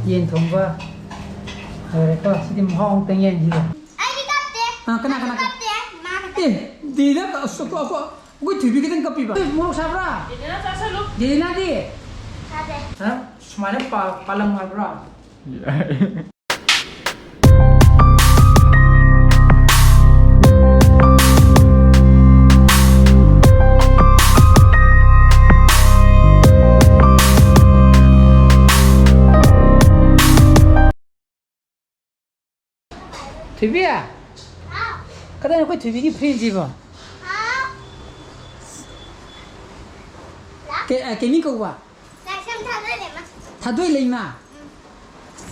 เย็นถงว่าอะไรก็สิมห้องเต็งเย็นอยู่ไอ้ที่กับเจ๊กันนะกับเจ๊มาเอ๊ะดีนะก็สุกก็กูถือพี่กันกับพี่บ้าmau sabra jadi nanti Hah? Semuanya palang marah. TV ya? Katanya kau TV ni print je ba? Ke ni kau ba? Thadoi lei ma.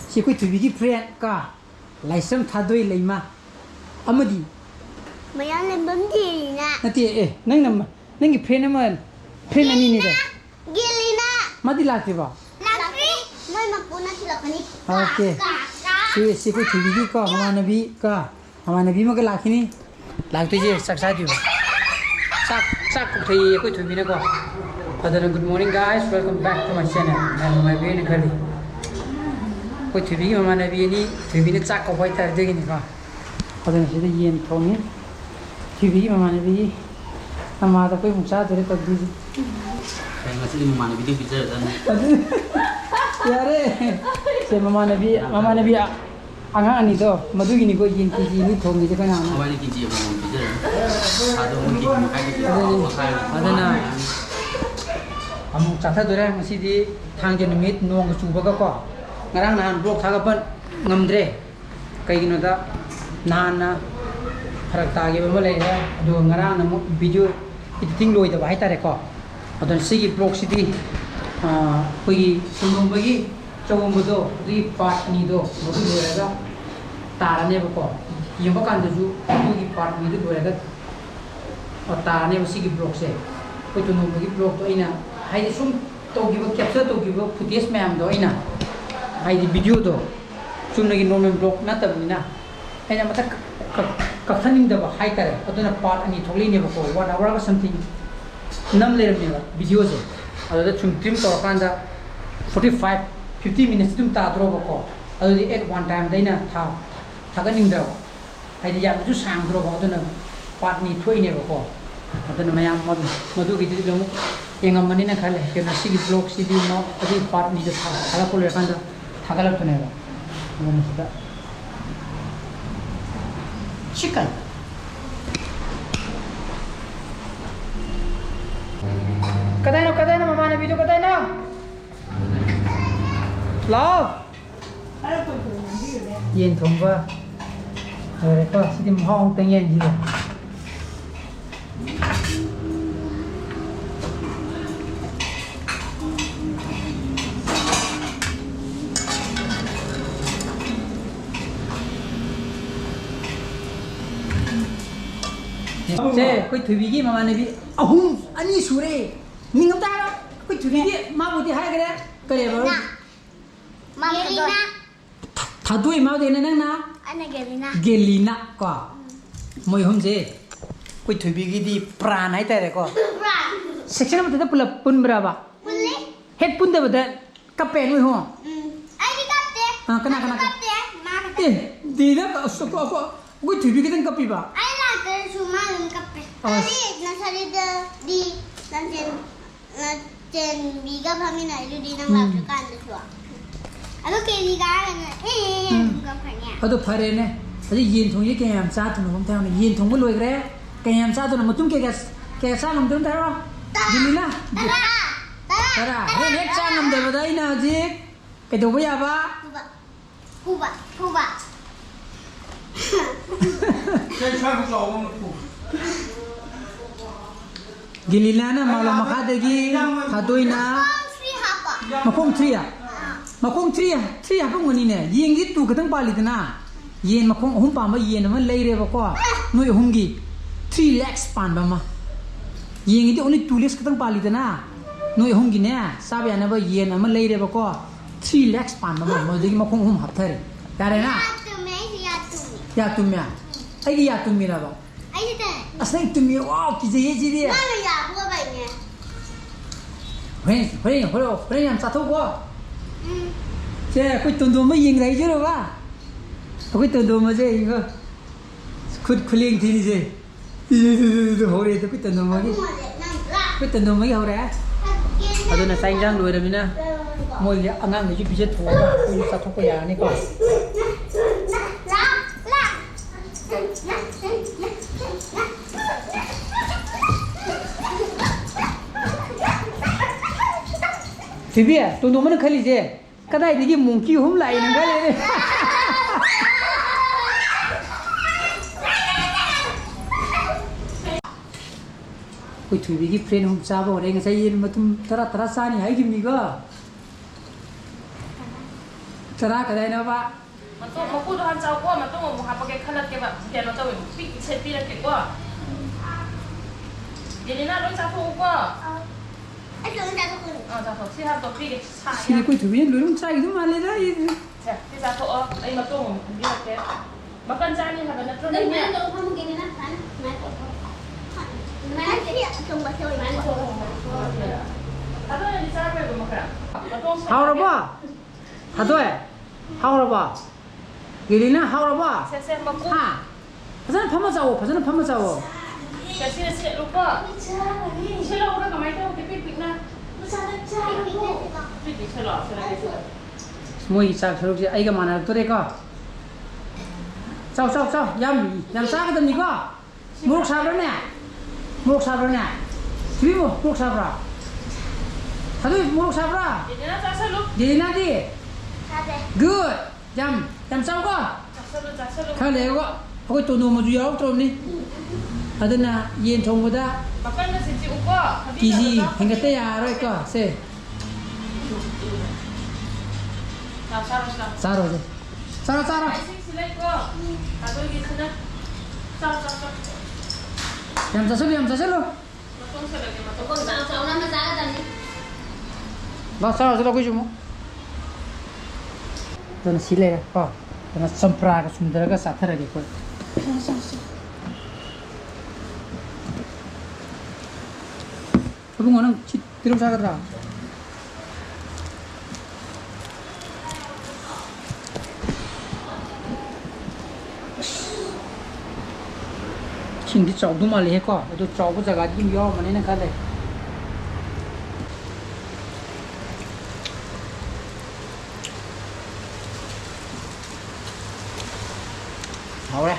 Si koi tu bigi friend ka. Laisam thadoi lei ma. Amadi. Mayan le bam di na. Nati nang gi friend ma. Friend ani ni de. Gilina. Madi lakti ba. Lakti. Mai makuna thilakani. Okay. Si koi tu bigi ka mama nabi ma ka lakhini. Lakti je saksa di ba. Sak thai koi tu bi na ko. Good morning guys, welcome back to my channel. I'm my baby Khali. Koi thubi mama na bi ni thubi ni chak ko bai tar de ni ka. Padana sida yen thong ni. Thubi mama na bi ama da koi muksa dore ta di. Kayak ngasih di mama na bi bicara dan. Yare. Se mama na bi anga ani to madu gi ni ko yen ki ni thong ni ka na na. Awak ni kinci apa bicara. Ada mungkin makai. Padana amuk chatha dore masidi thangje numit nong chubaga ko ngarang nahan blog thagapan ngamdre kaigino da nahana pharak tage ba lei ha do ngarang na video editing loi da bai tare ko adon sigi blog sidi pui sumum bagi chawum do ri part ni do modu loi ga tarane ba ko yamba kan da ju gi part ni do loi ga tarane ba sigi blog se pui tunum bagi blog to ina hai sum to give capture to give footage ma'am do ina hai di video do sum nagi normal blog na tab ni na ai na mata ka thaning da ba hai tare aduna part ani thogli ne ba ko 1 hour ka something nam le ne ba video je adada sum trim to kan da 50 minutes tum ta dro ba ko adudi at one time dai na tha ga ning da hai di ya ju sang dro ba aduna part ni thoi ne ba ko aduna mayam madu gi di lo yang amani na khale ke nasi di blog si di no adi part ni da thala ko le kan da thagala to ne ba amana sida chicken kadai na mama na video kadai na love yen thong ba rồi có si dim hong teng yen ji Cek, kau tu bigi mama nabi, ani sure, ni ngam tahu, kau tu bigi, mak budi hai kere baru. Gelina. Thadui mau deh neng na. Ana Gelina. Gelina kau, moi hom je, kau tu bigi di pran hai tere kau. Pran. Section apa tu pula pun berapa? Pulli. Head pun tu betul, kapen moi hom. Ai di kapte. Kena. Kapte. Mak. Di dah kau tu bigi teng kapi ba. Cuma lengkap tadi nasari di nanten biga kami na itu di nang lakukan tu cua. Aku kiri kan bukannya. Aduh pare ne, tadi yen thong ye kayam satu nom tahu ne yen thong boleh kere, kayam satu nom tuh kayak sa nom tuh tahu. Gilina. Tara. Nek sa nom dah badai na jik. Kedo boleh apa? Kuba. Gilila na malam makadagi thadoi na makong tria apa ngoni ne yen gi tu katang pali na yen makong hum pa ma yen ma leire ba ko noi hum gi 3 lakhs pan ba ma yen gi only 2 lakhs katang pali na noi hum gi ne sabe na ba yen ma leire ba ko 3 lakhs pan ba ma mo digi makong hum hap thare tare na ya tumya ai gi ya tumira ba ai te asai tumya wow ki je ji dia mana ya buat baik ni Hei, yam sa thu ko. 제 거기 돈 돈만 얘기해 주러 봐. 거기 돈 돈만 제 이거 쿨링 되지. 이제 호래도 거기 돈 돈만 거기 돈 돈만 호래. 아도나 사인장 로이라미나 뭐이 안강 이제 비제 도와. 이 사토고 야니까. Bibi, tuh mana kali je? Kadai digi mungki hum lain kali. Kau tu bigi friend hum siapa orang yang saya ini macam terasa ni, hai gini ga? Terasa kadai napa? มันต้องมาพูดทางเจ้าก็มันต้องมาหาปากแกขนาดแกแบบแกเราจะแบบปิ๊กเช็ดปีแล้วแกก็เดี๋ยวนี้น่ารู้จักพวกก็ ไอ้ตัวนี้จะทุกคน จะขอที่ทำตัวปิ๊กใช่ Sini kau tu bigi lulung saya itu malah dah. ใช่ที่จะขอไอ้มาต้องนี่แกมากันจ้านี่ค่ะกันนะตรง เดิน นี้ มา เนี่ย ลงข้างเมื่อกี้นี่นะพันไม้กดไม้เที่ยตรงมาเที่ยวไม้โชว์ ถ้าต้องนี่จ้าไปก็มาครับมาต้อง Hau apa? Hatu hau apa? Gilina hau apa? เซ็ตมาพูด Ha. Pasal pama jauh, pasal pama jauh. แต่ที่เซ็ตลูกก็ใช่เราก็ไม่ต้องปิ๊กปิ๊กนะไม่ใช่ใช่ปิ๊กใช่หรอใช่ไหม Semua hisap seruk je. Ayo ke mana tu reka? Cau, yam sah kata ni ko. Muruk sabra ni. Sini muruk sabra. Satu muruk sabra. เดี๋ยวนะจ้าสรุป Jadi nanti. ใช่ไหม Good. Yam sah ko. จ้าสรุป Kalau lego, aku tu nombor jual terus ni. Ada na yen thong muda. มากันนะสิจิอุก็ Gizi hingga teh ya reka. Se. จ้าสรุปจ้า Saro je. Saro. ไอ้สิ่งที่เล็กก็ถ้าตัวกินนะจ้า Yam sah selu. มาต้องเสร็จแล้วมาต้อง คนสาวนั้นมาจ้ากันนี่ Bang saro selu aku cuma. Dan sile ko. Dan sampra ka sundara ka sathar lagi ko. Aku ngonang tirum sagadra. Chin di chau du ma le ko, du chau ko jaga dim yo mane na khale. Hau rồi.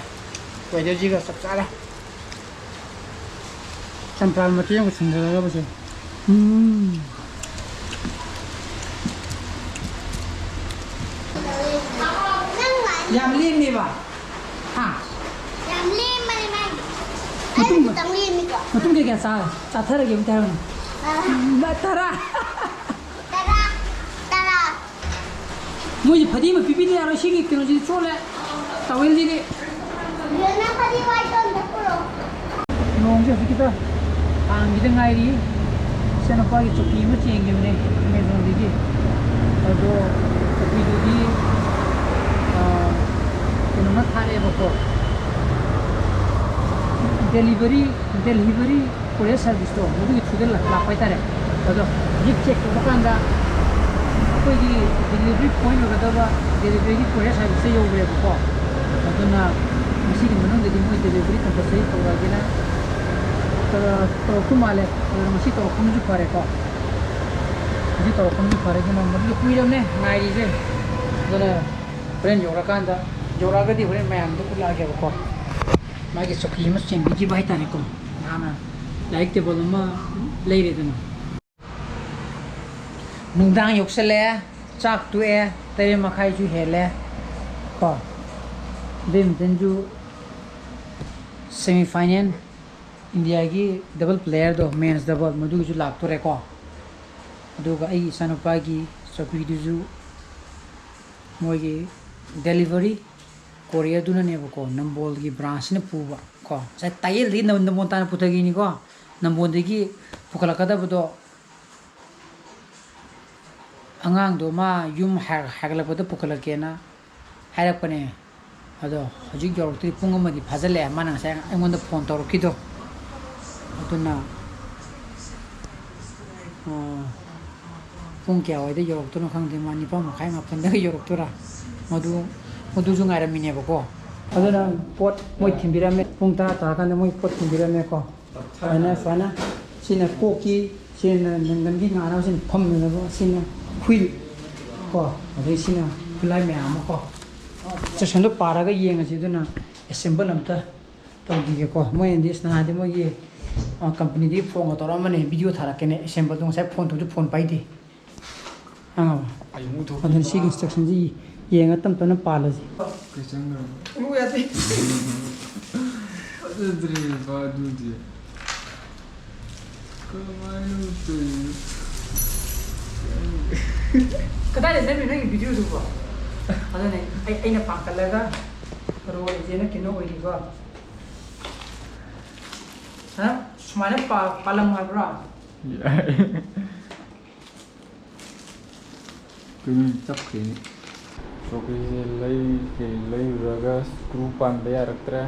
Quay điều gì cả sắp xa đây. Chăm plan một tí không sừng được đâu bây giờ. Yam lim đi bà. À. ยำลีมมาเลยไหมไอ้ต้องลีมดีกว่า Mà tung kia sao? Chả thấy là kiếm theo này. Mà ta ra. ตารา Mua gì phải đi mà pipi đi rồi xin cái nó gì chỗ lại. Tao quên gì đi. เดือนหน้าพอดีไว้ต้นตะกุโร Nong chứ kita. Ang kita ngai đi. Saya nak pergi coki macam yang gini. Amazon đi. Aduh, coki tu di. Ini mana thare bako. Delivery courier service tu. Mungkin itu sudah lah apa itu ada. Aduh, jik check bukan dah. Apa ini delivery point itu apa? Delivery courier service yang boleh bako. Aduh na mesti di mana delivery tempat saya tahu lagi na. Tahu tu malah, mesti tahu kamu juga pare ko. Mesti tahu kamu juga pare kan. Mesti aku ini ni, ngai je. Aduh na, friend jorakan dah. Jorakan di friend main tu pula lagi bako. Magi soki mas ceng biji bayi tane ko. Nana, like te boleh mah lay re tu na. Nungdang yuk sele, cak tu tapi makai ju hele. Ko, bim tenju semi final India ki double player do men's double madu ju lak tu re ko. Madu ka ai sanu pagi soki du ju mogi delivery Korea tu na ne ko nambol ki branch ne puwa ko sa tayel ri nambon ta putagi ni ko nambon de ki pukala kada bu do angang do ma yum hagla bu do pukala ke na harap ko ne ado hajik jor tri punga ma di phajale mana sa engon da phone tor ki do atuna ꯄꯨꯡ ꯀꯌꯥ ꯋꯥꯏꯗ ꯌꯧꯔꯛꯇꯣꯏꯅꯣ ꯈꯪꯗꯦ ꯃꯥ 9:30 ꯃꯥꯄꯟꯗꯒ ꯌꯧꯔꯛꯇꯣꯏꯔꯥ ꯃꯗꯨꯁꯨ ꯉꯥꯏꯔꯝꯃꯤꯅꯦꯕꯀꯣ ꯑꯗꯨꯅ ꯄꯣꯠ ꯃꯣꯏ ꯊꯤꯟꯕꯤꯔꯝꯃꯦ ꯄꯨꯡ 10 ꯇꯥꯔꯀꯥꯟꯗ ꯃꯣꯏ ꯄꯣꯠ ꯊꯤꯟꯕꯤꯔꯝꯃꯦꯀꯣ ꯁꯨꯃꯥꯏꯅ ꯁꯤꯅ ꯀꯣꯛꯀꯤ ꯁꯤꯅ ꯅꯪꯒꯟꯒꯤ ꯉꯥꯅꯕꯁꯤꯅ ꯐꯝꯅꯅꯕ ꯁꯤꯅ ꯍꯨꯏ ꯀꯣ ꯑꯗꯩ ꯁꯤꯅ ꯈꯨꯠꯂꯥꯏ ꯃꯌꯥꯝ ꯑꯃ ꯀꯣ ꯆꯦꯛꯁꯟꯗꯣ ꯄꯥꯔꯒ ꯌꯦꯡꯉꯁꯤ ꯑꯗꯨꯅ ꯑꯦꯁꯦꯝꯕꯜ ꯑꯝꯇ ꯇꯧꯈꯤꯒꯦꯀꯣ ꯃꯣꯏꯅꯗꯤ ꯅꯍꯥꯟꯗꯤ ꯃꯣꯏꯒꯤ ꯀꯝꯄꯅꯤꯗꯒꯤ ꯐꯣꯟꯒ ꯇꯧꯔꯛꯑꯝꯕꯅꯦ ꯚꯤꯗꯤꯑꯣ ꯊꯥꯔꯛꯀꯦꯅꯦ ꯑꯦꯁꯦꯝꯕꯜꯗꯣ ꯉꯁꯥꯏ ꯐꯣꯟ ꯇꯧꯁꯨ ꯐꯣन ꯄꯥꯏꯗꯦ ꯈꯪꯉꯕ ꯑꯗꯨꯅ ꯁꯤꯒꯤ ꯏꯟꯁꯇ꯭ꯔꯛꯁꯟꯁꯤ ꯌꯦꯡꯉ ꯇꯞ ꯇꯞꯅ ꯄꯥꯜꯂꯁꯤ ꯌꯥꯗꯦ ꯐꯖꯗ꯭ꯔꯦꯕ ꯑꯗꯨꯗꯤ ꯀꯃꯥꯏꯅ ꯇꯧꯔꯤꯅꯣ ꯀꯗꯥꯏꯗ ꯅꯝꯃꯤ ꯅꯪꯒꯤ ꯚꯤꯗꯤꯑꯣꯗꯨꯕꯣ ꯑꯗꯨꯅꯦ ꯑꯩꯅ ꯄꯥꯡꯈꯠꯂꯒ ꯔꯣꯜꯁꯦꯅ ꯀꯩꯅꯣ ꯑꯣꯏꯔꯤꯀꯣ ꯁꯨꯃꯥꯏꯅ ꯄꯥꯜꯂꯝ ꯍꯥꯏꯕ꯭ꯔꯣ ꯌꯥꯏ ꯀꯩꯅꯣ ꯆꯞꯈ꯭ꯔꯦꯅꯦ ꯁꯣꯀꯦꯁꯦ ꯂꯩꯔꯨꯔꯒ ꯁꯀ꯭ꯔꯨ ꯄꯥꯟꯕ ꯌꯥꯔꯛꯇ꯭ꯔꯦ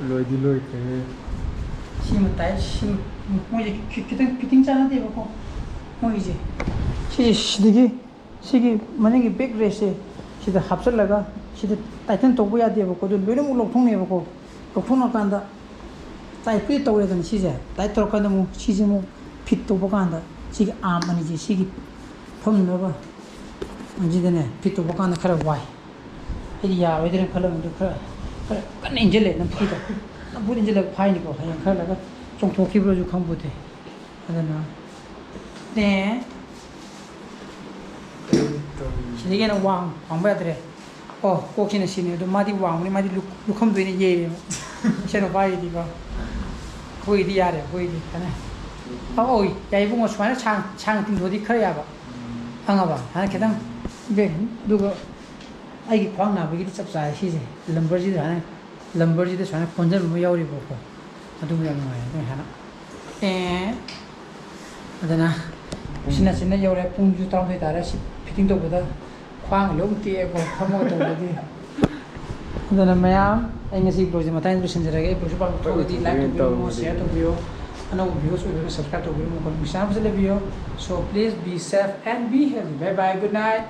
ꯂꯣꯏꯗꯤ ꯂꯣꯏꯈ꯭ꯔꯦ ꯁꯤ ꯃꯇꯥꯏ ꯁꯤ ꯃꯣꯏꯁꯦ ꯈꯤꯇꯪ ꯐꯤꯠꯇꯤꯡ ꯆꯥꯟꯅꯗꯦꯕꯀꯣ ꯃꯣꯏꯒꯤꯁꯦ ꯁꯤꯗꯒꯤ ꯁꯤꯒꯤ ꯃꯅꯤꯡꯒꯤ ꯕꯦꯛ ꯔꯦꯁꯁꯦ ꯁꯤꯗ ꯍꯥꯞꯆꯤꯜꯂꯒ ꯁꯤꯗ ꯇꯥꯏꯇꯟ ꯇꯧꯕ ꯌꯥꯗꯦꯕꯀꯣ ꯑꯗꯨ ꯂꯣꯏꯅꯃꯛ ꯂꯧꯊꯣꯛꯅꯦꯕꯀꯣ ꯂꯧꯊꯣꯛꯅꯀꯥꯟꯗ ꯇꯥꯏꯠꯄꯨꯗꯤ ꯇꯧꯔꯦꯗꯅ ꯁꯤꯁꯦ ꯇꯥꯏꯠ ꯇꯧꯔꯀꯥꯟꯗ ꯑꯃꯨꯛ ꯁꯤꯁꯦ ꯑꯃꯨꯛ ꯐꯤꯠ ꯇꯧꯕ ꯀꯥꯟꯗ ꯁꯤꯒꯤ ꯑꯥꯔꯝ ꯑꯅꯤꯁꯦ ꯁꯤꯒꯤ ꯐꯝꯅꯕ ꯁꯤꯗꯅꯦ ꯐꯤꯠ ꯇꯧꯕ ꯀꯥꯟꯗ ꯈꯔ ꯋꯥꯏ ꯑꯩꯗꯤ ꯌꯥꯔꯣꯏꯗ꯭ꯔꯦꯅ ꯈꯜꯂꯝꯕꯗꯨ ꯈꯔ ꯀꯟꯅ ꯏꯟꯁꯤꯜꯂꯦ ꯅꯝꯐꯨꯗ ꯏꯟꯁꯤꯜꯂꯒ ꯐꯥꯏꯅꯤꯀꯣ ꯍꯌꯦꯡ ꯈꯜꯂꯒ ꯆꯣꯡꯊꯣꯛꯈꯤꯕ꯭ꯔꯁꯨ ꯈꯪꯕꯨꯗꯦ ꯑꯗꯨꯅ ꯁꯤꯗꯒꯤ ꯍꯦꯟꯅ ꯋꯥꯡꯕ ꯌꯥꯗ꯭ꯔꯦ ꯀꯣꯛꯁꯤꯅ ꯁꯤꯅꯤ ꯑꯗꯣ ꯃꯥꯗꯤ ꯋꯥꯡꯕꯅꯤ ꯃꯥꯗꯤ ꯂꯨꯈꯝꯗꯣꯏꯅ ꯌꯩꯌꯦꯕ ꯏꯆꯟ ꯅꯨꯄꯥꯒꯤꯗꯤꯀꯣ ꯑꯩꯈꯣꯏꯒꯤꯗꯤ ꯌꯥꯔꯦ ꯑꯩꯈꯣꯏꯒꯤꯗꯤ ꯈꯟꯅ ꯑꯣꯏ ꯌꯥꯏ ꯏꯕꯨꯡꯉꯣ ꯁꯨꯃꯥꯏꯅ ꯁꯥꯡꯅ ꯇꯤꯡꯊꯣꯛꯑꯗꯤ ꯈꯔ ꯌꯥꯕ ꯈꯪꯉꯕ ꯍꯥꯟꯅ ꯈꯤꯇꯪ ꯑꯗꯨꯒ ꯑꯩꯒꯤ ꯈ꯭ꯋꯥꯡ ꯅꯥꯕꯒꯤꯗꯤ ꯆꯞ ꯆꯥꯔꯦ ꯁꯤꯁꯦ ꯂꯝꯕꯔꯁꯤꯗ ꯁꯨꯃꯥꯏꯅ ꯀꯣꯟꯖꯟꯕ ꯑꯃ ꯌꯥꯎꯔꯤꯕꯀꯣ ꯑꯗꯨꯝ ꯌꯥꯝ ꯅꯨꯡꯉꯥꯏ ꯑꯗꯨꯝ ꯍꯥꯟꯅ ꯑꯗꯨꯅ ꯁꯤꯅ ꯌꯧꯔꯦ ꯄꯨꯡꯁꯨ 12 ꯇꯥꯔꯦ ꯁꯤ ꯐꯤꯠꯇꯤꯡ ꯇꯧꯕꯗ ꯈ꯭ꯋꯥꯡ ꯂꯣꯛ ꯇꯦꯛꯑꯦꯀꯣ ꯐꯝꯃꯒ ꯇꯧꯕꯗꯤ ꯑꯗꯨꯅ ꯃꯌꯥꯝ ꯑꯩ ꯉꯁꯤ ꯕ꯭ꯂꯣꯒꯁꯦ ꯃꯇꯥꯡꯗ ꯂꯣꯏꯁꯤꯟꯖꯔꯒꯦ ꯑꯩ ꯕ꯭ꯂꯣꯒꯁꯦ ꯄꯥꯝꯃꯛꯇ꯭ꯔꯒꯗꯤ ꯂꯥꯏꯛ ꯇꯧꯕꯤꯌꯣ ꯁꯤꯌꯔ ꯇꯧꯕꯤꯌꯣ ꯑꯅꯧꯕ ꯚꯤডিꯑꯣꯁ ꯑꯣꯏꯕꯒ ꯁꯕꯁꯀ꯭ꯔꯥꯏꯕ ꯇꯧꯕꯤꯌꯣ ꯃꯈꯣꯏ ꯄꯩꯁꯥ ꯐꯖꯅ ꯂꯩꯕꯤꯌꯣ so please be safe and be healthy bye bye good night